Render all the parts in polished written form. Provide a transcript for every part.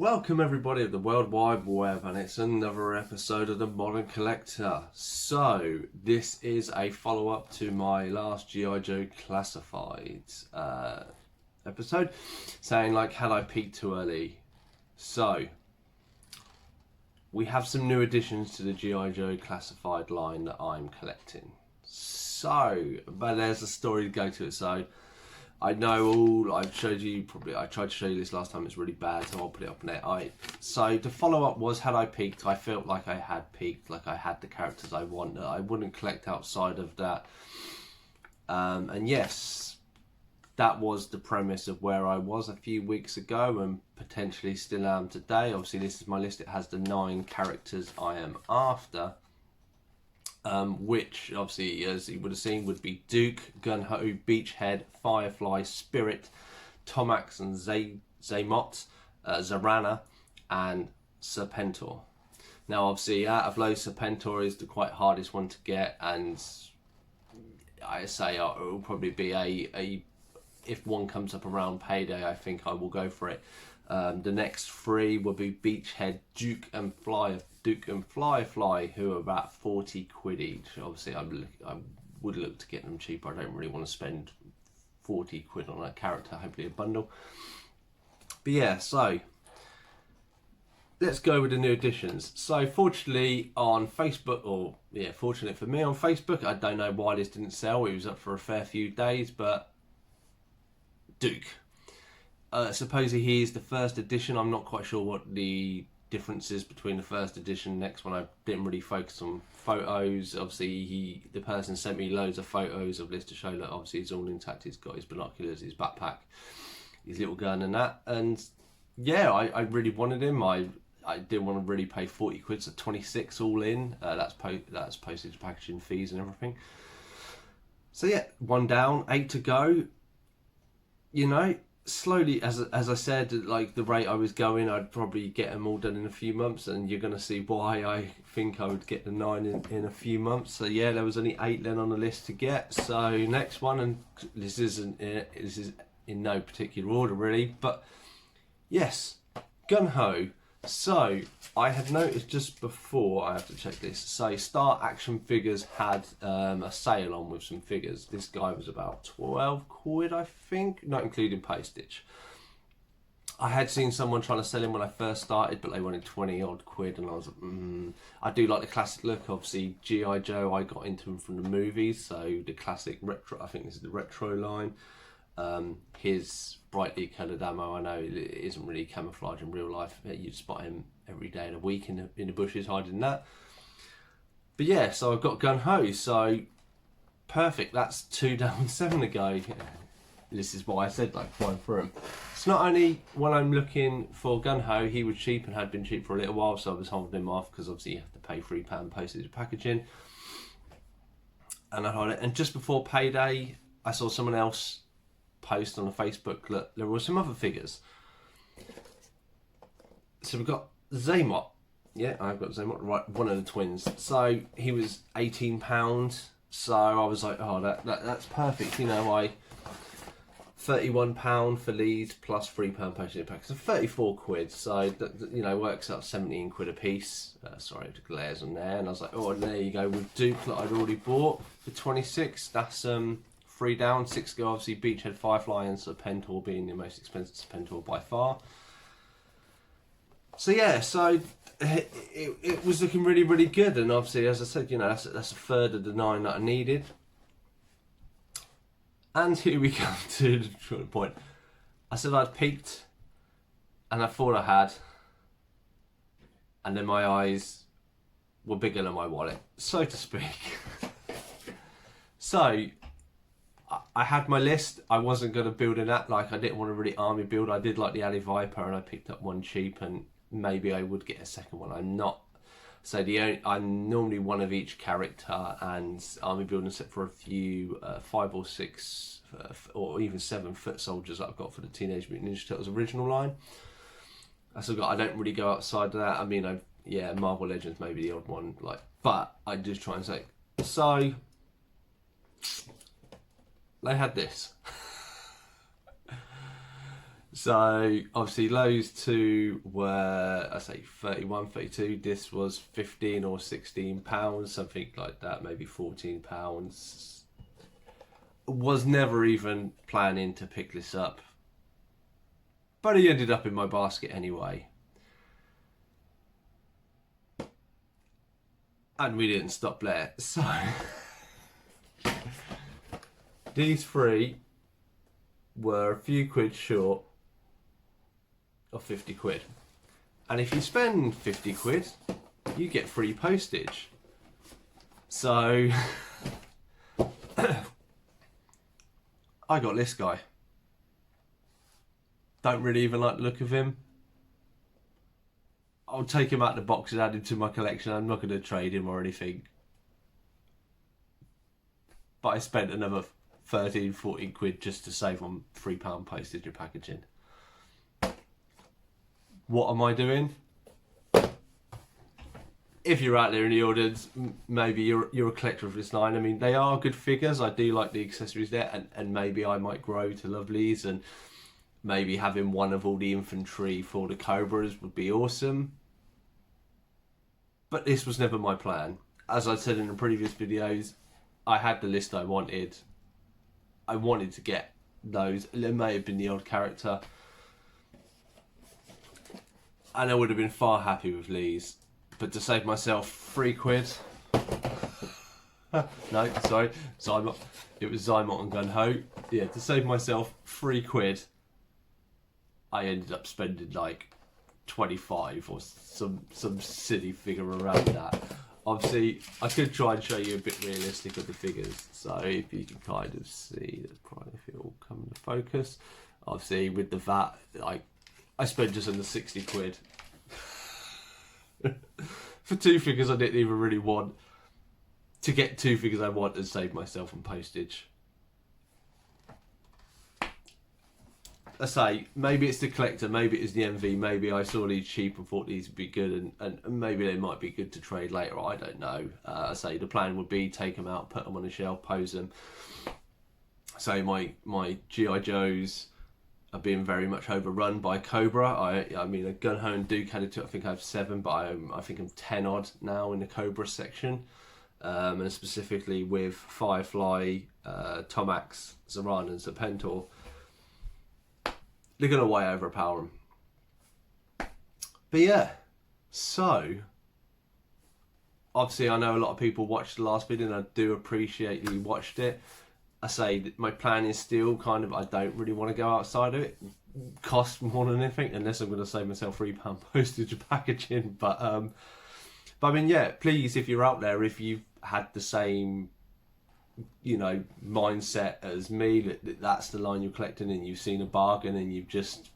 Welcome everybody of the World Wide Web, and it's another episode of the Modern Collector. So this is a follow-up to my last G.I Joe Classified episode, saying like, had I peaked too early? So we have some new additions to the G.I Joe Classified line that I'm collecting. But there's a story to go to it. So I know I tried to show you this last time. It's really bad, so I'll put it up there. So the follow-up was, had I peaked? I felt like I had peaked, like I had the characters I wanted. I wouldn't collect outside of that. And yes, that was the premise of where I was a few weeks ago and potentially still am today. Obviously, this is my list. It has the 9 characters I am after. Which obviously, as you would have seen, would be Duke, Gun-Ho, Beachhead, Firefly, Spirit, Tomax and Zaymot, Zarana and Serpentor. Now obviously out of those, Serpentor is the quite hardest one to get, and I say it will probably be a if one comes up around payday, I think I will go for it. The next 3 will be Beachhead, Duke and Firefly, who are about 40 quid each. Obviously, I would look to get them cheaper. I don't really want to spend 40 quid on a character, hopefully a bundle. But yeah, so let's go with the new additions. So fortunately on Facebook, fortunately for me on Facebook, I don't know why this didn't sell. It was up for a fair few days, but Duke. Supposedly he is the first edition. I'm not quite sure what the difference is between the first edition and the next one. I didn't really focus on photos. Obviously the person sent me loads of photos of this to show that obviously he's all intact. He's got his binoculars, his backpack, his little gun and that. And yeah, I really wanted him. I didn't want to really pay 40 quid, so 26 all in. That's postage, packaging fees and everything. So yeah, 1 down, 8 to go. You know, slowly, as I said, like the rate I was going, I'd probably get them all done in a few months, and you're going to see why I think I would get the 9 in a few months. So yeah, there was only 8 then on the list to get. So next one, and this is in no particular order really, but yes, Gun-Ho. So I had noticed just before, I have to check this, so Star Action Figures had a sale on with some figures. This guy was about 12 quid, I think, not including postage. I had seen someone trying to sell him when I first started, but they wanted 20 odd quid, and I was like, I do like the classic look. Obviously G.I Joe, I got into him from the movies, so the classic retro, I think this is the retro line. His brightly coloured ammo, I know it isn't really camouflage in real life. You'd spot him every day of the week in the bushes hiding that. But yeah, so I've got Gun-Ho, so perfect. That's 2 down, 7 to go. This is why I said like flying through him. It's not only when I'm looking for Gun-Ho, he was cheap and had been cheap for a little while, so I was holding him off because obviously you have to pay £3 postage and packaging. And I had it, and just before payday, I saw someone else post on the Facebook that there were some other figures. So we've got Zaymot. Yeah, I've got Zaymot, right, one of the twins. So he was £18. So I was like, oh, that's perfect. You know, £31 for these plus £3 postage pack, so 34 quid. So that, you know, works out 17 quid a piece. Sorry, the glares on there. And I was like, oh, and there you go with Duke that I'd already bought for 26. That's 3 down, 6 go. Obviously Beachhead, Firefly and Serpentor being the most expensive Serpentor by far. So yeah, so it was looking really, really good. And obviously, as I said, you know, that's a third of the 9 that I needed. And here we come to the point. I said I'd peaked, and I thought I had, and then my eyes were bigger than my wallet, so to speak. So I had my list. I wasn't going to build in that. Like, I didn't want to really army build. I did like the Ali Viper, and I picked up one cheap, and maybe I would get a second one. I'm not. So I'm normally one of each character, and army building except for a few 5 or 6 or even 7 foot soldiers that I've got for the Teenage Mutant Ninja Turtles original line. I don't really go outside of that. I mean, yeah, Marvel Legends maybe the odd one, like, but I just try and say. So they had this. So obviously those two were, I say 31, 32. This was 15 or 16 pounds, something like that, maybe 14 pounds. Was never even planning to pick this up, but he ended up in my basket anyway. And we didn't stop there. So these three were a few quid short of 50 quid. And if you spend 50 quid, you get free postage. So I got this guy. Don't really even like the look of him. I'll take him out of the box and add him to my collection. I'm not going to trade him or anything. But I spent another 13, 14 quid just to save on £3 postage and packaging. What am I doing? If you're out there in the audience, maybe you're a collector of this line. I mean, they are good figures. I do like the accessories there, and maybe I might grow to love these, and maybe having one of all the infantry for the Cobras would be awesome. But this was never my plan. As I said in the previous videos, I had the list I wanted. I wanted to get those. There may have been the odd character. And I would have been far happy with these. But to save myself 3 quid... no, sorry. Zymot. It was Zymot and Gun Ho. Yeah, to save myself 3 quid, I ended up spending like 25 or some silly figure around that. Obviously, I could try and show you a bit realistic of the figures. So if you can kind of see, that's probably if it all come into focus. Obviously, with the VAT, like I spent just under 60 quid for 2 figures I didn't even really want. To get 2 figures I want and save myself on postage. I say, maybe it's the collector, maybe it's the MV, maybe I saw these cheap and thought these would be good, and maybe they might be good to trade later, I don't know. I say the plan would be take them out, put them on a shelf, pose them. So my G.I Joes are being very much overrun by Cobra. I mean, a Gun Ho and Duke had it too. I think I have 7, but I think I'm 10 odd now in the Cobra section. And specifically with Firefly, Tomax, Zarana and Serpentor. They're going to way overpower them. But yeah, so obviously I know a lot of people watched the last video and I do appreciate that you watched it. I say that my plan is still kind of, I don't really want to go outside of it. Cost more than anything, unless I'm going to save myself £3 postage and packaging. But I mean, yeah, please, if you're out there, if you've had the same, you know, mindset as me, that's the line you're collecting and you've seen a bargain and you've just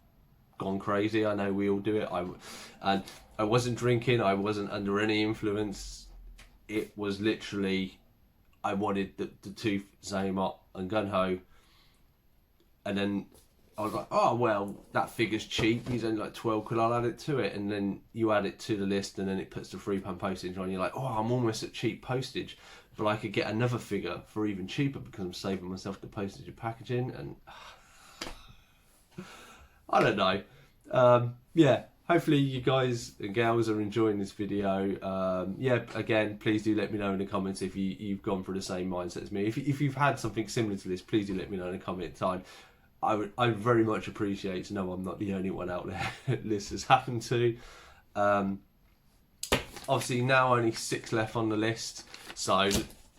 gone crazy. I know we all do it. I wasn't drinking, I wasn't under any influence. It was literally, I wanted the 2 Zaymot and Gun Ho, and then I was like, oh well, that figure's cheap, he's only like 12 quid, I'll add it to it. And then you add it to the list and then it puts the £3 postage on. You're like, oh, I'm almost at cheap postage, but I could get another figure for even cheaper because I'm saving myself the postage and packaging. And I don't know. Yeah, hopefully you guys and gals are enjoying this video. Yeah, again, please do let me know in the comments if you've gone through the same mindset as me. If you've had something similar to this, please do let me know in the comment time. I very much appreciate to know I'm not the only one out there this has happened to. Obviously now only 6 left on the list, so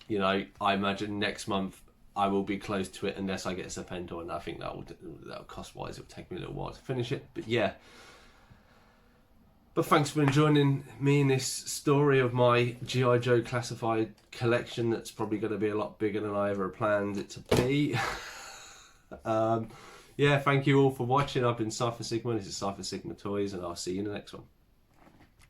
you know, I imagine next month I will be close to it unless I get a Serpentor, and I think that'll cost wise it'll take me a little while to finish it. But yeah, but thanks for joining me in this story of my G.I Joe classified collection that's probably going to be a lot bigger than I ever planned it to be. Yeah, thank you all for watching. I've been Cypher Sigma, this is Cypher Sigma Toys, and I'll see you in the next one.